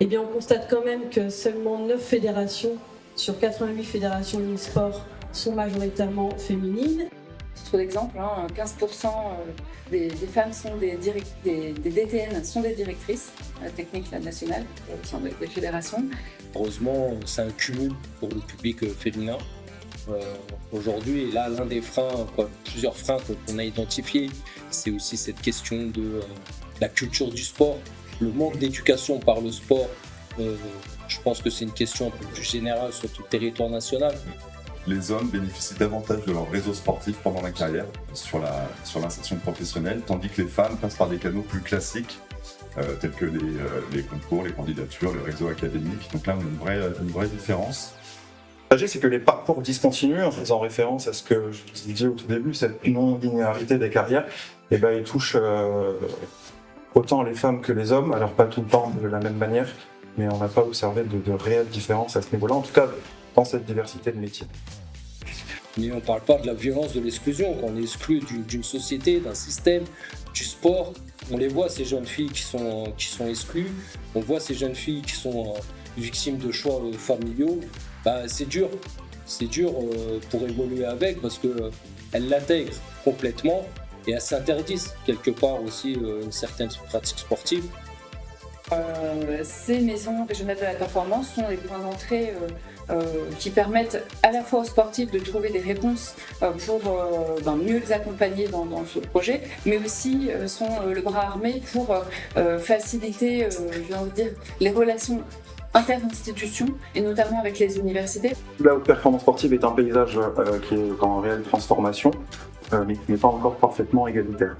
Eh bien, on constate quand même que seulement 9 fédérations sur 88 fédérations e-sport sont majoritairement féminines. Pour l'exemple, 15% des femmes sont des DTN sont des directrices techniques nationales au sein des fédérations. Heureusement, c'est un cumul pour le public féminin. Aujourd'hui, là, l'un des freins, plusieurs freins qu'on a identifiés, c'est aussi cette question de la culture du sport, le manque d'éducation par le sport. Je pense que c'est une question un peu plus générale sur tout le territoire national. Les hommes bénéficient davantage de leur réseau sportif pendant la carrière, sur l'insertion professionnelle, tandis que les femmes passent par des canaux plus classiques, tels que les concours, les candidatures, les réseaux académiques. Donc là, on a une vraie différence. C'est que les parcours discontinus, en faisant référence à ce que je vous disais au tout début, cette non-linéarité des carrières, ils touchent autant les femmes que les hommes, alors pas tout le temps de la même manière, mais on n'a pas observé de réelles différences à ce niveau-là, en tout cas dans cette diversité de métiers. Mais on ne parle pas de la violence de l'exclusion, quand on est exclu d'une société, d'un système, du sport. On les voit, ces jeunes filles qui sont exclues, on voit ces jeunes filles qui sont victimes de choix familiaux. C'est dur pour évoluer avec parce qu'elles l'intègrent complètement et elles s'interdisent quelque part aussi une certaine pratique sportive. Ces maisons régionales de la performance sont les points d'entrée qui permettent à la fois aux sportifs de trouver des réponses pour mieux les accompagner dans ce projet, mais aussi sont le bras armé pour faciliter les relations inter-institutions et notamment avec les universités. La haute performance sportive est un paysage qui est en réelle transformation, mais qui n'est pas encore parfaitement égalitaire.